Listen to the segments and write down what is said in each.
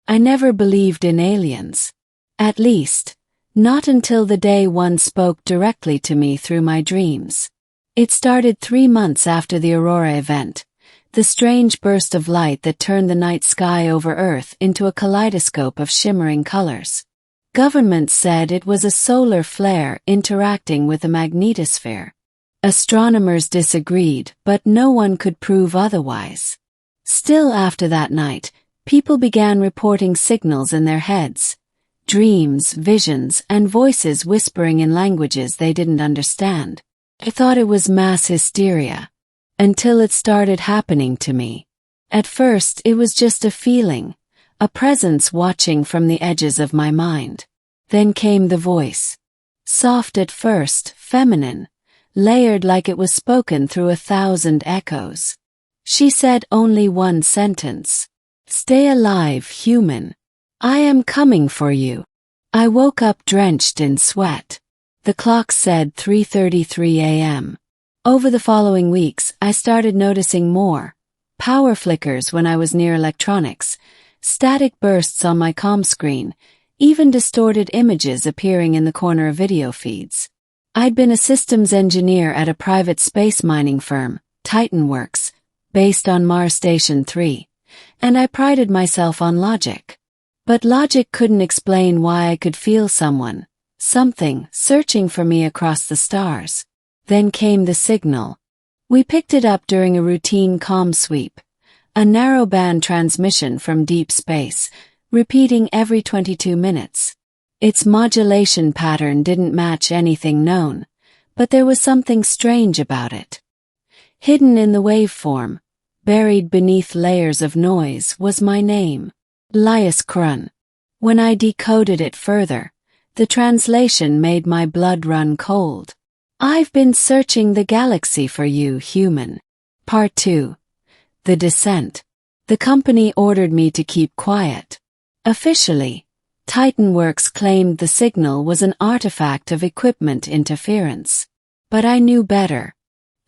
I never believed in aliens. At least, not until the day one spoke directly to me through my dreams. It started 3 months after the Aurora event, the strange burst of light that turned the night sky over Earth into a kaleidoscope of shimmering colors. Governments said it was a solar flare interacting with the magnetosphere. Astronomers disagreed, but no one could prove otherwise. Still after that night, people began reporting signals in their heads. Dreams, visions, and voices whispering in languages they didn't understand. I thought it was mass hysteria. Until it started happening to me. At first, it was just a feeling, a presence watching from the edges of my mind. Then came the voice. Soft at first, feminine, layered like it was spoken through 1,000 echoes. She said only one sentence. "Stay alive, human. I am coming for you." I woke up drenched in sweat. The clock said 3:33 a.m. Over the following weeks, I started noticing more. Power flickers when I was near electronics, static bursts on my comm screen, even distorted images appearing in the corner of video feeds. I'd been a systems engineer at a private space mining firm, TitanWorks, based on Mars Station 3, and I prided myself on logic. But logic couldn't explain why I could feel something, searching for me across the stars. Then came the signal. We picked it up during a routine comm sweep, a narrowband transmission from deep space, repeating every 22 minutes. Its modulation pattern didn't match anything known, but there was something strange about it. Hidden in the waveform, buried beneath layers of noise, was my name, Lias Krun. When I decoded it further, the translation made my blood run cold. "I've been searching the galaxy for you, human." Part 2. The Descent. The company ordered me to keep quiet. Officially, TitanWorks claimed the signal was an artifact of equipment interference. But I knew better.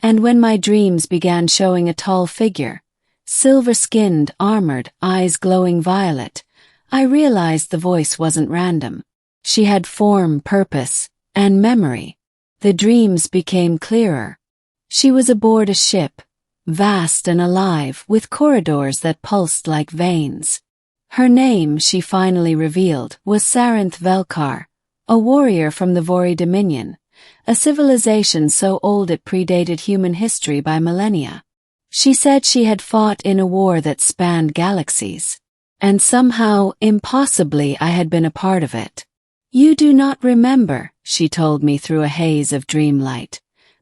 And when my dreams began showing a tall figure, silver-skinned, armored, eyes glowing violet, I realized the voice wasn't random. She had form, purpose, and memory. The dreams became clearer. She was aboard a ship, vast and alive, with corridors that pulsed like veins. Her name, she finally revealed, was Saranth Velkar, a warrior from the Vori Dominion, a civilization so old it predated human history by millennia. She said she had fought in a war that spanned galaxies. And somehow, impossibly, I had been a part of it. "You do not remember," she told me through a haze of dreamlight.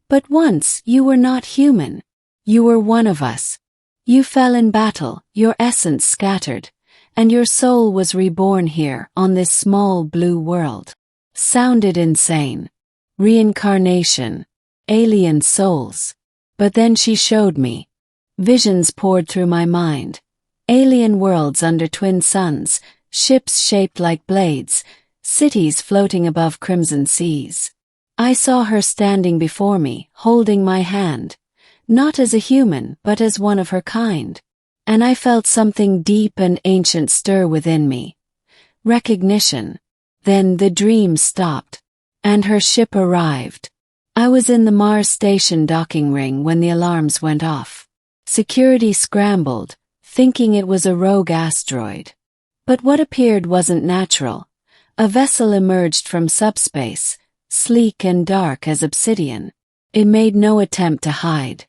"But once you were not human. You were one of us. You fell in battle, your essence scattered, and your soul was reborn here on this small blue world." Sounded insane. Reincarnation. Alien souls. But then she showed me. Visions poured through my mind. Alien worlds under twin suns, ships shaped like blades, cities floating above crimson seas. I saw her standing before me, holding my hand, not as a human but as one of her kind. And I felt something deep and ancient stir within me. Recognition. Then the dream stopped, and her ship arrived. I was in the Mars Station docking ring when the alarms went off. Security scrambled, thinking it was a rogue asteroid. But what appeared wasn't natural. A vessel emerged from subspace, sleek and dark as obsidian. It made no attempt to hide.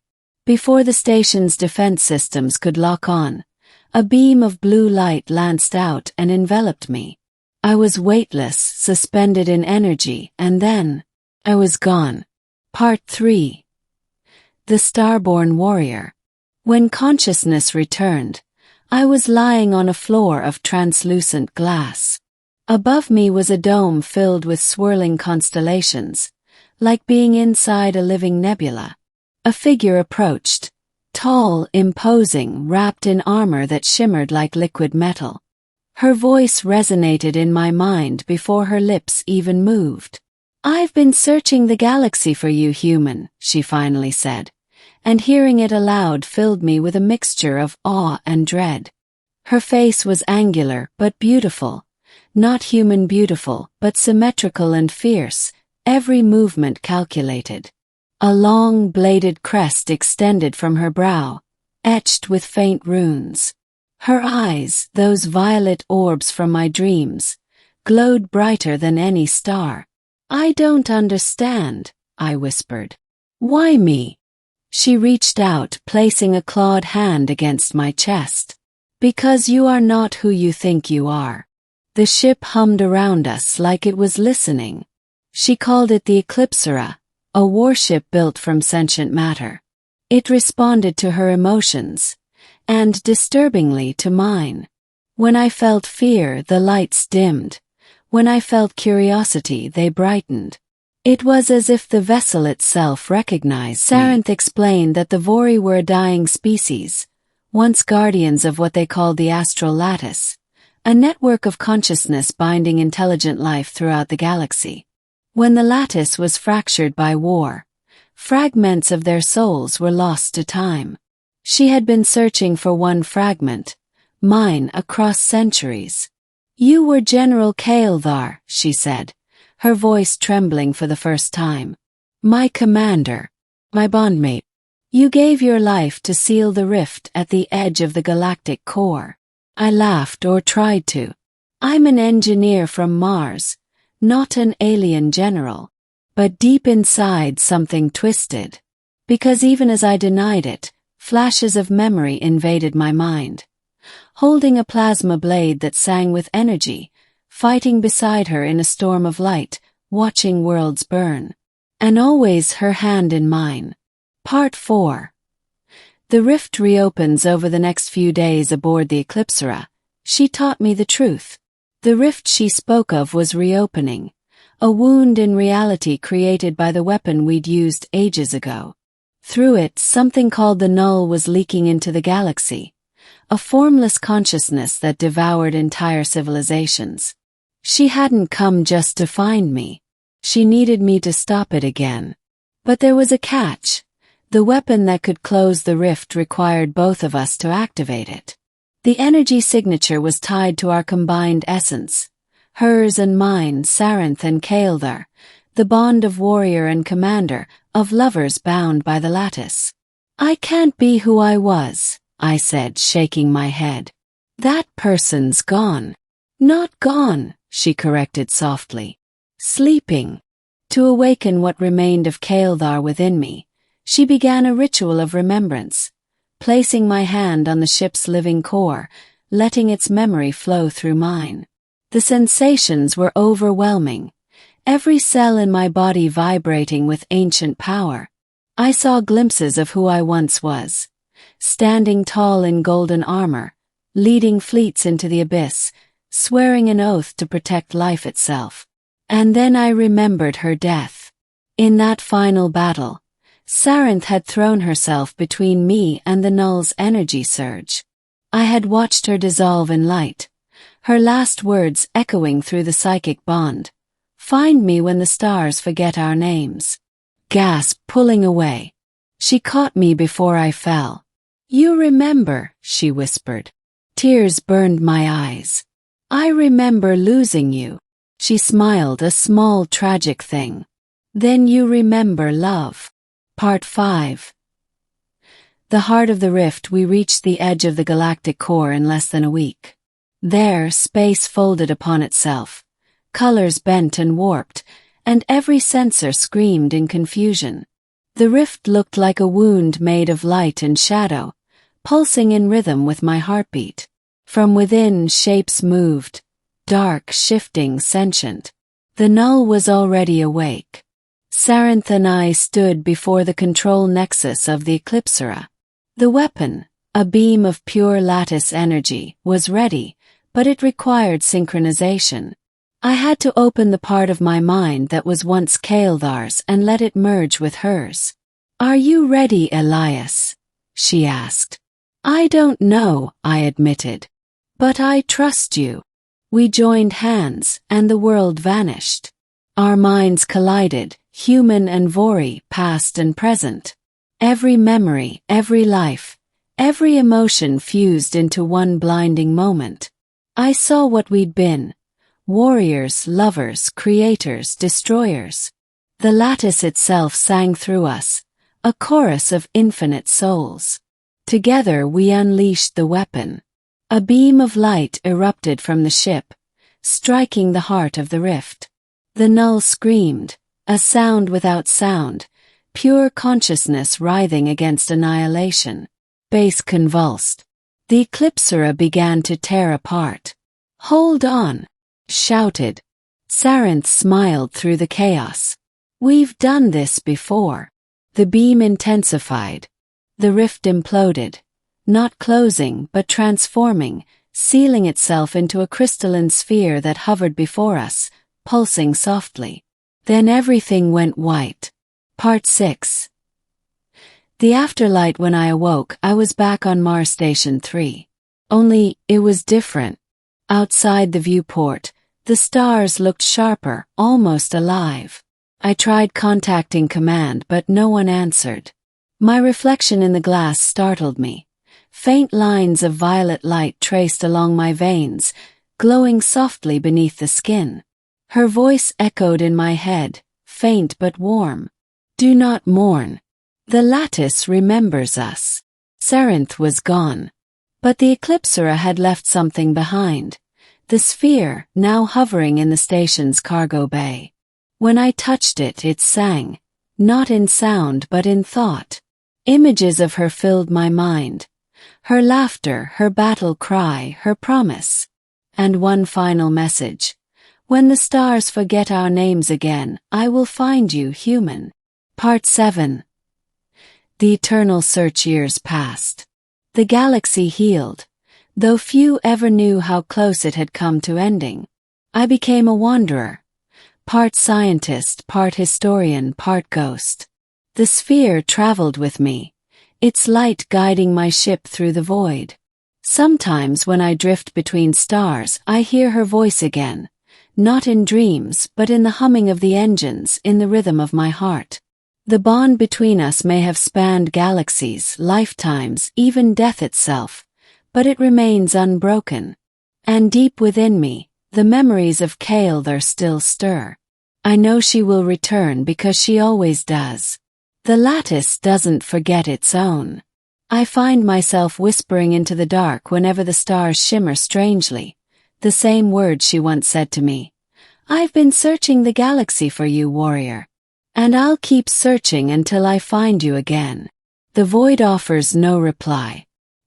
Before the station's defense systems could lock on, a beam of blue light lanced out and enveloped me. I was weightless, suspended in energy, and then I was gone. Part 3. The Starborn Warrior. When consciousness returned, I was lying on a floor of translucent glass. Above me was a dome filled with swirling constellations, like being inside a living nebula. A figure approached, tall, imposing, wrapped in armor that shimmered like liquid metal. Her voice resonated in my mind before her lips even moved. "I've been searching the galaxy for you, human," she finally said, and hearing it aloud filled me with a mixture of awe and dread. Her face was angular but beautiful, not human beautiful but symmetrical and fierce, every movement calculated. A long bladed crest extended from her brow, etched with faint runes. Her eyes, those violet orbs from my dreams, glowed brighter than any star. "I don't understand," I whispered. "Why me?" She reached out, placing a clawed hand against my chest. "Because you are not who you think you are." The ship hummed around us like it was listening. She called it the Eclipsera, a warship built from sentient matter. It responded to her emotions, and disturbingly to mine. When I felt fear, the lights dimmed. When I felt curiosity, they brightened. It was as if the vessel itself recognized me. Sarenth explained that the Vori were a dying species, once guardians of what they called the astral lattice, a network of consciousness binding intelligent life throughout the galaxy. When the lattice was fractured by war, fragments of their souls were lost to time. She had been searching for one fragment, mine, across centuries. "You were General Kaeldar," she said, her voice trembling for the first time. "My commander, my bondmate. You gave your life to seal the rift at the edge of the galactic core." I laughed, or tried to. "I'm an engineer from Mars, not an alien general." But deep inside something twisted. Because even as I denied it, flashes of memory invaded my mind. Holding a plasma blade that sang with energy, fighting beside her in a storm of light, watching worlds burn. And always her hand in mine. Part 4. The rift reopens over the next few days aboard the Eclipsera. She taught me the truth. The rift she spoke of was reopening, a wound in reality created by the weapon we'd used ages ago. Through it, something called the Null was leaking into the galaxy, a formless consciousness that devoured entire civilizations. She hadn't come just to find me. She needed me to stop it again. But there was a catch. The weapon that could close the rift required both of us to activate it. The energy signature was tied to our combined essence. Hers and mine, Sarenth and Kaeldar, the bond of warrior and commander, of lovers bound by the lattice. "I can't be who I was," I said, shaking my head. "That person's gone." "Not gone," she corrected softly. "Sleeping." To awaken what remained of Kaeldar within me, she began a ritual of remembrance, placing my hand on the ship's living core, letting its memory flow through mine. The sensations were overwhelming, every cell in my body vibrating with ancient power. I saw glimpses of who I once was, standing tall in golden armor, leading fleets into the abyss, swearing an oath to protect life itself. And then I remembered her death. In that final battle, Sarenth had thrown herself between me and the Null's energy surge. I had watched her dissolve in light, her last words echoing through the psychic bond. "Find me when the stars forget our names." Gasp, pulling away. She caught me before I fell. "You remember," she whispered. Tears burned my eyes. "I remember losing you." She smiled, a small tragic thing. "Then you remember love." Part 5. The heart of the rift, we reached the edge of the galactic core in less than a week. There, space folded upon itself, colors bent and warped, and every sensor screamed in confusion. The rift looked like a wound made of light and shadow, pulsing in rhythm with my heartbeat. From within, shapes moved, dark, shifting, sentient. The Null was already awake. Sarenth and I stood before the control nexus of the Eclipsera. The weapon, a beam of pure lattice energy, was ready, but it required synchronization. I had to open the part of my mind that was once Kaeldar's and let it merge with hers. "Are you ready, Elias?" she asked. "I don't know," I admitted. "But I trust you." We joined hands, and the world vanished. Our minds collided, human and Vori, past and present. Every memory, every life, Every emotion fused into one blinding moment. I saw what we'd been: warriors, lovers, creators, destroyers. The lattice itself sang through us, a chorus of infinite souls. Together we unleashed the weapon. A beam of light erupted from the ship, striking the heart of the rift. The null screamed, a sound without sound, pure consciousness writhing against annihilation. Base convulsed. The Eclipsera began to tear apart. "Hold on!" shouted. Sarinth smiled through the chaos. "We've done this before." The beam intensified. The rift imploded, not closing but transforming, sealing itself into a crystalline sphere that hovered before us, pulsing softly. Then everything went white. Part 6. The afterlight. When I awoke, I was back on Mars Station 3. Only, it was different. Outside the viewport, the stars looked sharper, almost alive. I tried contacting command, but no one answered. My reflection in the glass startled me. Faint lines of violet light traced along my veins, glowing softly beneath the skin. Her voice echoed in my head, faint but warm. "Do not mourn. The lattice remembers us." Sarinth was gone. But the Eclipsera had left something behind. The sphere, now hovering in the station's cargo bay. When I touched it, it sang, not in sound but in thought. Images of her filled my mind. Her laughter, her battle cry, her promise. And one final message. "When the stars forget our names again, I will find you, human." Part 7. The eternal search. Years passed. The galaxy healed, though few ever knew how close it had come to ending. I became a wanderer, part scientist, part historian, part ghost. The sphere traveled with me, its light guiding my ship through the void. Sometimes when I drift between stars, I hear her voice again, not in dreams but in the humming of the engines, in the rhythm of my heart. The bond between us may have spanned galaxies, lifetimes, even death itself, but it remains unbroken. And deep within me, the memories of Kael'thar still stir. I know she will return because she always does. The lattice doesn't forget its own. I find myself whispering into the dark whenever the stars shimmer strangely. The same words she once said to me. "I've been searching the galaxy for you, warrior. And I'll keep searching until I find you again." The void offers no reply.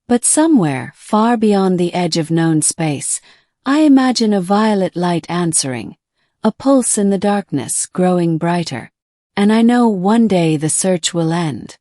But somewhere, far beyond the edge of known space, I imagine a violet light answering, a pulse in the darkness growing brighter. And I know one day the search will end.